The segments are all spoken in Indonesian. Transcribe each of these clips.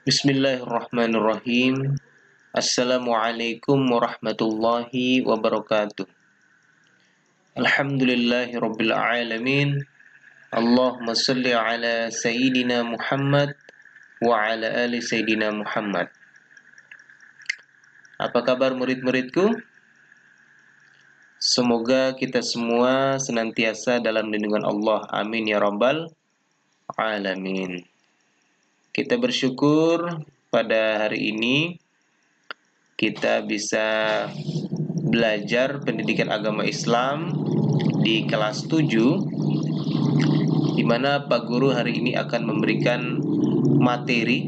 Bismillahirrahmanirrahim. Assalamualaikum warahmatullahi wabarakatuh. Alhamdulillahirabbil alamin. Allahumma shalli ala sayyidina Muhammad wa ala ali sayyidina Muhammad. Apa kabar murid-muridku? Semoga kita semua senantiasa dalam lindungan Allah. Amin ya rabbal alamin. Kita bersyukur pada hari ini kita bisa belajar pendidikan agama Islam di kelas 7, di mana Pak Guru hari ini akan memberikan materi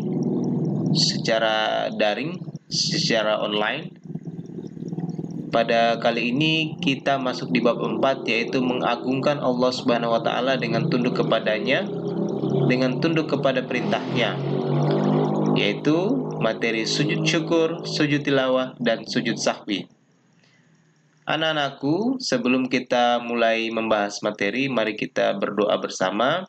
secara daring, secara online. Pada kali ini kita masuk di bab 4, yaitu mengagungkan Allah Subhanahu wa taala dengan tunduk kepadanya, dengan tunduk kepada perintahnya, yaitu materi sujud syukur, sujud tilawah, dan sujud sahwi. Anak-anakku, sebelum kita mulai membahas materi, mari kita berdoa bersama.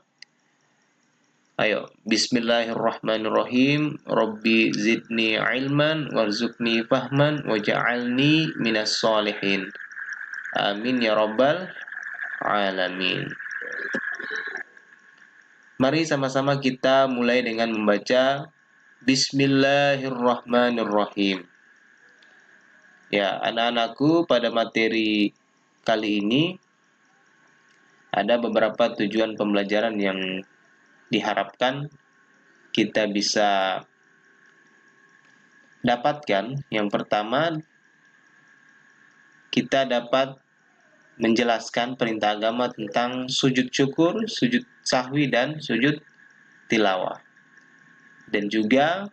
Ayo, bismillahirrahmanirrahim. Rabbi zidni ilman warzuqni fahman waj'alni minas solihin. Amin ya rabbal alamin. Mari sama-sama kita mulai dengan membaca Bismillahirrahmanirrahim. Ya, anak-anakku, pada materi kali ini ada beberapa tujuan pembelajaran yang diharapkan kita bisa dapatkan. Yang pertama, kita dapat menjelaskan perintah agama tentang sujud syukur, sujud sahwi, dan sujud tilawah. Dan juga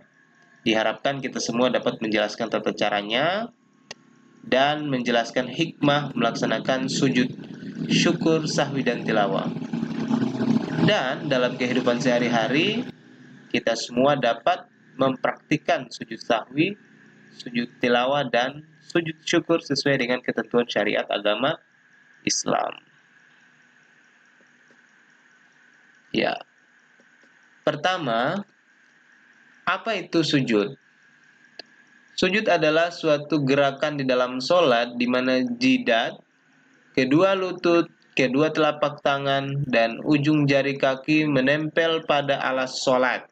diharapkan kita semua dapat menjelaskan tata caranya dan menjelaskan hikmah melaksanakan sujud syukur, sahwi, dan tilawah. Dan dalam kehidupan sehari-hari, kita semua dapat mempraktikkan sujud sahwi, sujud tilawah, dan sujud syukur sesuai dengan ketentuan syariat agama Islam. Ya. Pertama, apa itu sujud? Sujud adalah suatu gerakan di dalam sholat di mana jidat, kedua lutut, kedua telapak tangan, dan ujung jari kaki menempel pada alas sholat.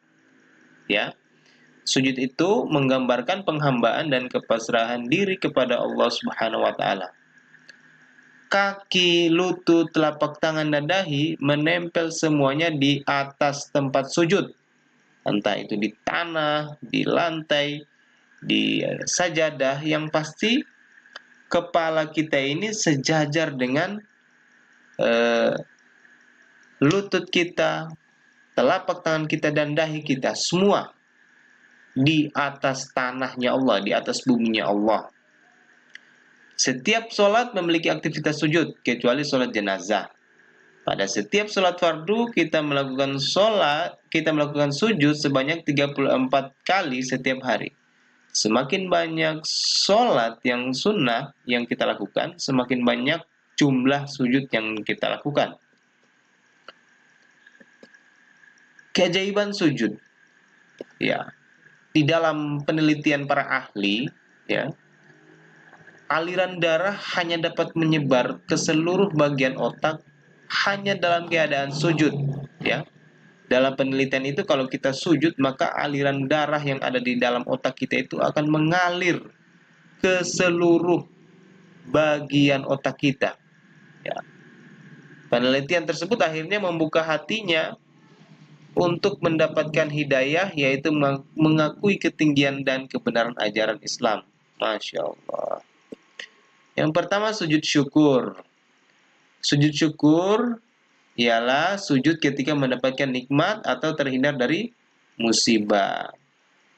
Ya, sujud itu menggambarkan penghambaan dan kepasrahan diri kepada Allah Subhanahu wa taala. Kaki, lutut, telapak tangan, dan dahi menempel semuanya di atas tempat sujud. Entah itu di tanah, di lantai, di sajadah, yang pasti kepala kita ini sejajar dengan lutut kita, telapak tangan kita, dan dahi kita, semua di atas tanahnya Allah, di atas buminya Allah. Setiap sholat memiliki aktivitas sujud, kecuali sholat jenazah. Pada setiap sholat fardu kita melakukan sujud sebanyak 34 kali setiap hari. Semakin banyak sholat yang sunnah yang kita lakukan, semakin banyak jumlah sujud yang kita lakukan. Keajaiban sujud. Ya, di dalam penelitian para ahli, ya, aliran darah hanya dapat menyebar ke seluruh bagian otak hanya dalam keadaan sujud, ya. Dalam penelitian itu, kalau kita sujud, maka aliran darah yang ada di dalam otak kita itu akan mengalir ke seluruh bagian otak kita, ya. Penelitian tersebut akhirnya membuka hatinya untuk mendapatkan hidayah, yaitu mengakui ketinggian dan kebenaran ajaran Islam. Masya Allah. Yang pertama, sujud syukur. Sujud syukur ialah sujud ketika mendapatkan nikmat atau terhindar dari musibah.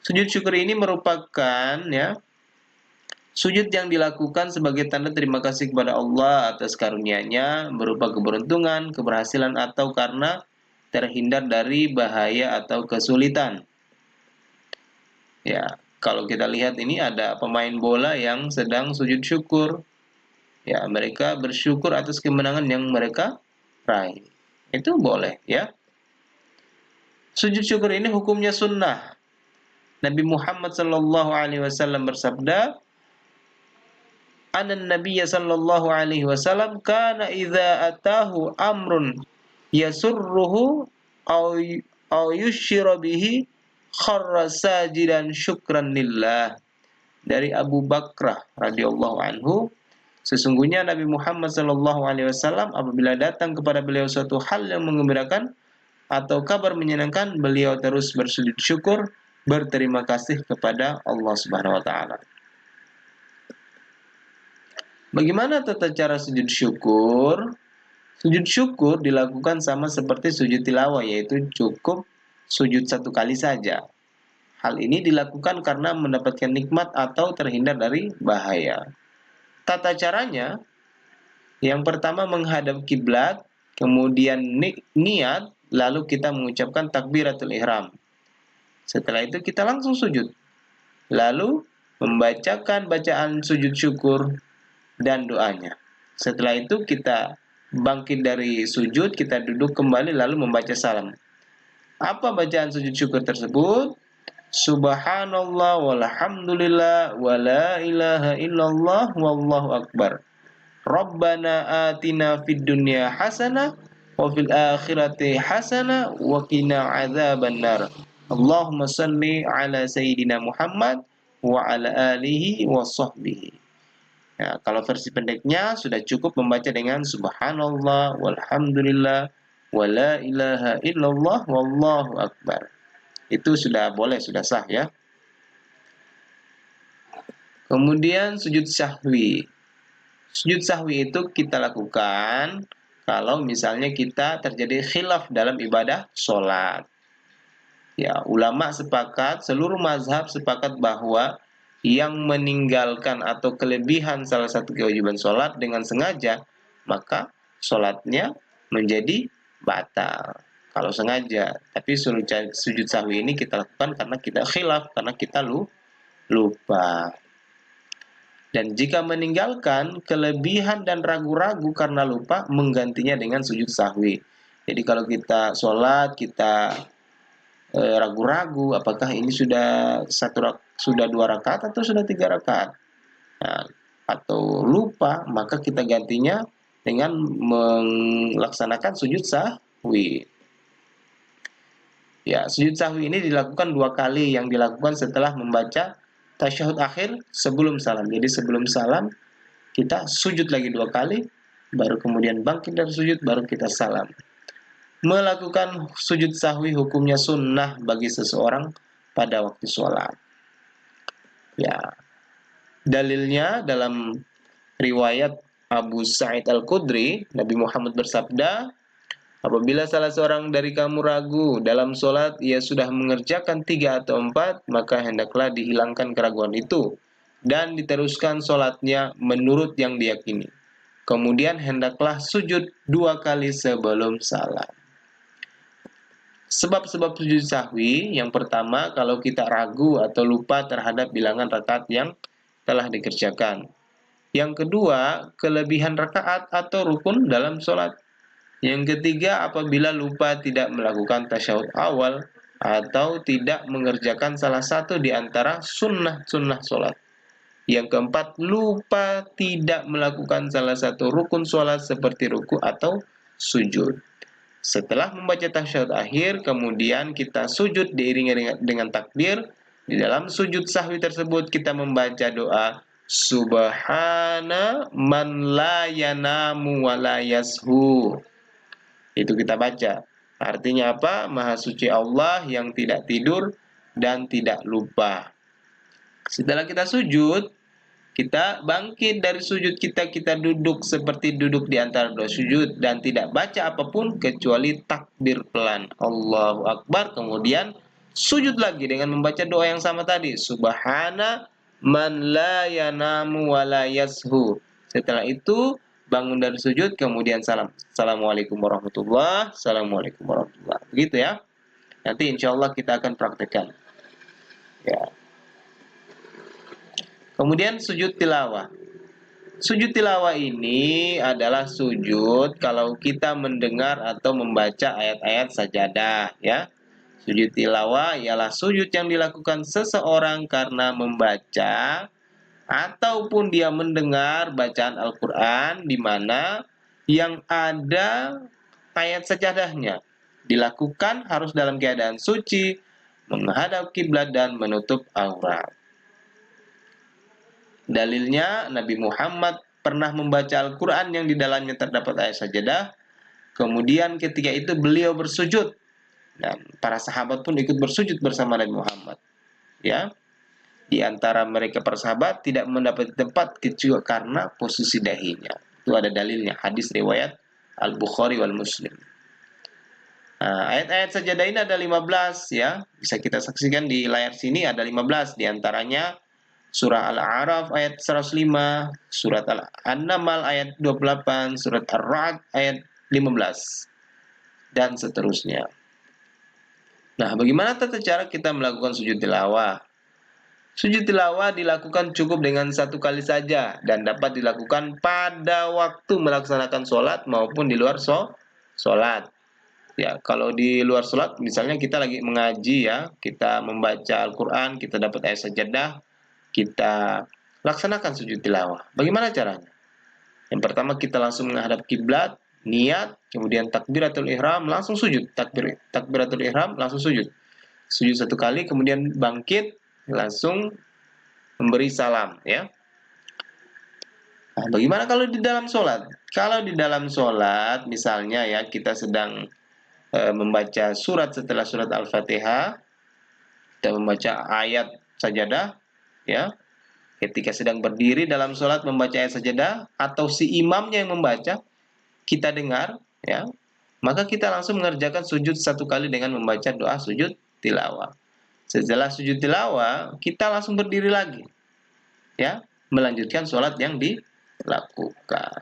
Sujud syukur ini merupakan, ya, sujud yang dilakukan sebagai tanda terima kasih kepada Allah atas karunia-Nya berupa keberuntungan, keberhasilan, atau karena terhindar dari bahaya atau kesulitan. Ya, kalau kita lihat ini ada pemain bola yang sedang sujud syukur. Ya, mereka bersyukur atas kemenangan yang mereka raih. Itu boleh, ya. Sujud syukur ini hukumnya sunnah. Nabi Muhammad sallallahu alaihi wasallam bersabda, "Anan Nabiyya sallallahu alaihi wasallam kana idza atahu amrun yasurruhu aw yushira bihi kharra sajidan syukran lillah." Dari Abu Bakrah radhiyallahu anhu, sesungguhnya Nabi Muhammad sallallahu alaihi wasallam apabila datang kepada beliau suatu hal yang menggembirakan atau kabar menyenangkan, beliau terus bersujud syukur, berterima kasih kepada Allah Subhanahu wa taala. Bagaimana tata cara sujud syukur? Sujud syukur dilakukan sama seperti sujud tilawah, yaitu cukup sujud satu kali saja. Hal ini dilakukan karena mendapatkan nikmat atau terhindar dari bahaya. Tata caranya, yang pertama menghadap kiblat, kemudian niat, lalu kita mengucapkan takbiratul ihram. Setelah itu kita langsung sujud. Lalu membacakan bacaan sujud syukur dan doanya. Setelah itu kita bangkit dari sujud, kita duduk kembali lalu membaca salam. Apa bacaan sujud syukur tersebut? Subhanallah walhamdulillah wa la ilaha illallah wallahu akbar. Rabbana atina fid dunya hasanah wa fil akhirati hasanah wa qina adzabannar. Allahumma shalli ala sayyidina Muhammad wa ala alihi wa sahbihi. Ya, kalau versi pendeknya sudah cukup membaca dengan subhanallah walhamdulillah wa la ilaha illallah wallahu akbar. Itu sudah boleh, sudah sah ya. Kemudian sujud sahwi. Sujud sahwi itu kita lakukan kalau misalnya kita terjadi khilaf dalam ibadah sholat. Ya, ulama sepakat, seluruh mazhab sepakat bahwa yang meninggalkan atau kelebihan salah satu kewajiban sholat dengan sengaja, maka sholatnya menjadi batal. Kalau sengaja, tapi sujud sahwi ini kita lakukan karena kita khilaf, karena kita lupa. Dan jika meninggalkan kelebihan dan ragu-ragu karena lupa, menggantinya dengan sujud sahwi. Jadi kalau kita sholat, kita ragu-ragu apakah ini sudah dua rakaat atau sudah 3 rakaat, nah, atau lupa, maka kita gantinya dengan melaksanakan sujud sahwi. Ya, sujud sahwi ini dilakukan 2 kali, yang dilakukan setelah membaca tasyahud akhir sebelum salam. Jadi sebelum salam kita sujud lagi 2 kali, baru kemudian bangkit dari sujud, baru kita salam. Melakukan sujud sahwi hukumnya sunnah bagi seseorang pada waktu sholat. Ya, dalilnya dalam riwayat Abu Sa'id Al-Khudri, Nabi Muhammad bersabda, apabila salah seorang dari kamu ragu dalam sholat, ia sudah mengerjakan 3 atau 4, maka hendaklah dihilangkan keraguan itu dan diteruskan sholatnya menurut yang diyakini. Kemudian hendaklah sujud 2 kali sebelum salam. Sebab-sebab sujud sahwi, yang pertama kalau kita ragu atau lupa terhadap bilangan rakaat yang telah dikerjakan. Yang kedua, kelebihan rakaat atau rukun dalam sholat. Yang ketiga, apabila lupa tidak melakukan tasyahud awal atau tidak mengerjakan salah satu di antara sunnah-sunnah sholat. Yang keempat, lupa tidak melakukan salah satu rukun sholat seperti ruku atau sujud. Setelah membaca tasyahud akhir, kemudian kita sujud diiringi dengan takbir. Di dalam sujud sahwi tersebut kita membaca doa Subhana man la yanamu wa la yashu. Itu kita baca. Artinya apa? Maha suci Allah yang tidak tidur dan tidak lupa. Setelah kita sujud, kita bangkit dari sujud kita duduk seperti duduk di antara 2 sujud dan tidak baca apapun kecuali takbir pelan. Allahu Akbar. Kemudian sujud lagi dengan membaca doa yang sama tadi. Subhana man la yanamu wa la yashu. Setelah itu bangun dari sujud, kemudian salam. Assalamualaikum warahmatullahi wabarakatuh. Assalamualaikum warahmatullahi wabarakatuh. Begitu ya. Nanti insya Allah kita akan praktekkan. Ya. Kemudian sujud tilawah. Sujud tilawah ini adalah sujud kalau kita mendengar atau membaca ayat-ayat sajadah ya. Sujud tilawah ialah sujud yang dilakukan seseorang karena membaca ataupun dia mendengar bacaan Al-Quran di mana yang ada ayat sajadahnya. Dilakukan harus dalam keadaan suci, menghadap kiblat dan menutup aurat. Dalilnya Nabi Muhammad pernah membaca Al-Quran yang di dalamnya terdapat ayat sajadah. Kemudian ketika itu beliau bersujud dan para sahabat pun ikut bersujud bersama Nabi Muhammad. Ya, di antara mereka para sahabat tidak mendapat tempat kecuali karena posisi dahinya. Itu ada dalilnya, hadis riwayat Al-Bukhari wal Muslim. Ayat-ayat sajadah ini ada 15 ya. Bisa kita saksikan di layar sini ada 15 di antaranya surah Al-A'raf ayat 105, surat An-Naml ayat 28, surat Ar-Ra'd ayat 15 dan seterusnya. Nah, bagaimana tata cara kita melakukan sujud tilawah? Sujud tilawah dilakukan cukup dengan satu kali saja dan dapat dilakukan pada waktu melaksanakan sholat maupun di luar sholat. Ya, kalau di luar sholat, misalnya kita lagi mengaji ya, kita membaca Al-Quran, kita dapat ayat sajadah, kita laksanakan sujud tilawah. Bagaimana caranya? Yang pertama kita langsung menghadap kiblat, niat, kemudian takbiratul ihram, langsung sujud. Takbiratul ihram, langsung sujud. Sujud satu kali, kemudian bangkit, langsung memberi salam ya. Nah, bagaimana kalau di dalam sholat? Kalau di dalam sholat, misalnya ya kita sedang membaca surat setelah surat Al-Fatihah, kita membaca ayat sajadah, ya. Ketika sedang berdiri dalam sholat membaca ayat sajadah, atau si imamnya yang membaca, kita dengar, ya. Maka kita langsung mengerjakan sujud satu kali dengan membaca doa sujud tilawah. Setelah sujud tilawah, kita langsung berdiri lagi, ya, melanjutkan sholat yang dilakukan.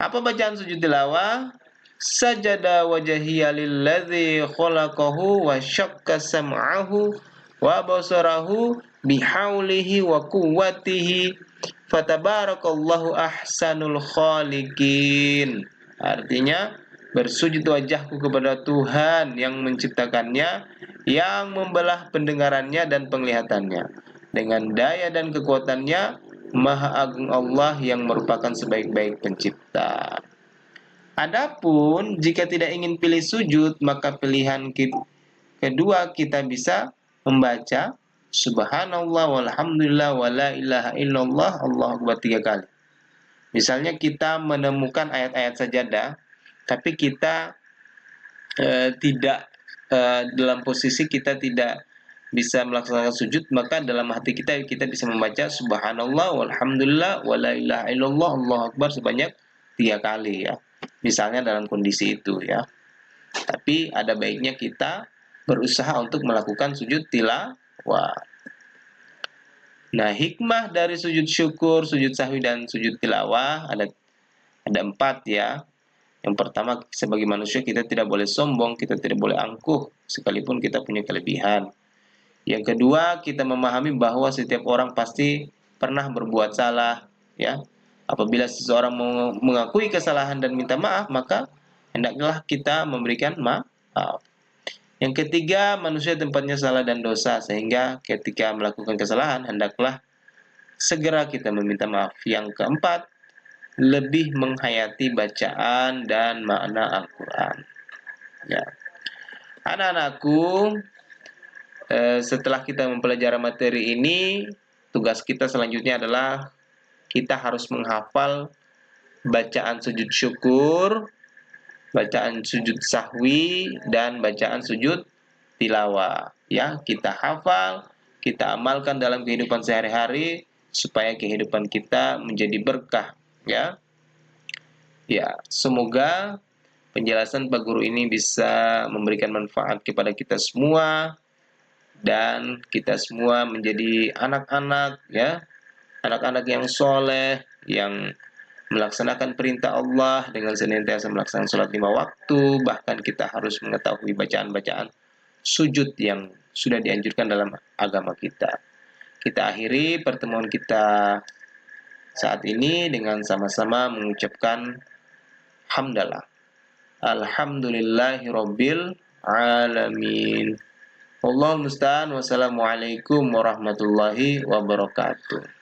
Apa bacaan sujud tilawah? Sajada wajhiya lilladzi khalaqahu wa syaqqa sam'ahu wa basarahu bihaulihi wa quwwatihi fatabarakallahu ahsanul khaliqin. Artinya, bersujud wajahku kepada Tuhan yang menciptakannya, yang membelah pendengarannya dan penglihatannya. Dengan daya dan kekuatannya, Maha Agung Allah yang merupakan sebaik-baik pencipta. Adapun jika tidak ingin pilih sujud, maka pilihan kedua kita bisa membaca Subhanallah walhamdulillah wala ilaha illallah Allahu akbar 3 kali. Misalnya kita menemukan ayat-ayat sajadah, tapi kita tidak dalam posisi kita tidak bisa melaksanakan sujud, maka dalam hati kita bisa membaca subhanallah walhamdulillah wala ilaha illallah Allahu akbar sebanyak 3 kali ya. Misalnya dalam kondisi itu ya. Tapi ada baiknya kita berusaha untuk melakukan sujud tilawah. Nah, hikmah dari sujud syukur, sujud sahwi dan sujud tilawah ada 4 ya. Yang pertama, sebagai manusia kita tidak boleh sombong, kita tidak boleh angkuh sekalipun kita punya kelebihan. Yang kedua, kita memahami bahwa setiap orang pasti pernah berbuat salah, ya. Apabila seseorang mengakui kesalahan dan minta maaf, maka hendaklah kita memberikan maaf. Yang ketiga, manusia tempatnya salah dan dosa, sehingga ketika melakukan kesalahan, hendaklah segera kita meminta maaf. Yang keempat, lebih menghayati bacaan dan makna Al-Quran. Ya. Anak-anakku, setelah kita mempelajari materi ini, tugas kita selanjutnya adalah kita harus menghafal bacaan sujud syukur, bacaan sujud sahwi, dan bacaan sujud tilawah. Ya, kita hafal, kita amalkan dalam kehidupan sehari-hari supaya kehidupan kita menjadi berkah. Ya, ya, semoga penjelasan Pak Guru ini bisa memberikan manfaat kepada kita semua. Dan kita semua menjadi anak-anak ya, anak-anak yang soleh, yang melaksanakan perintah Allah dengan senantiasa melaksanakan sholat 5 waktu, bahkan kita harus mengetahui bacaan-bacaan sujud yang sudah dianjurkan dalam agama kita. Kita akhiri pertemuan kita saat ini dengan sama-sama mengucapkan hamdalah. Alhamdulillahirabbil alamin. Wallahu musta'an. Wassalamualaikum warahmatullahi wabarakatuh.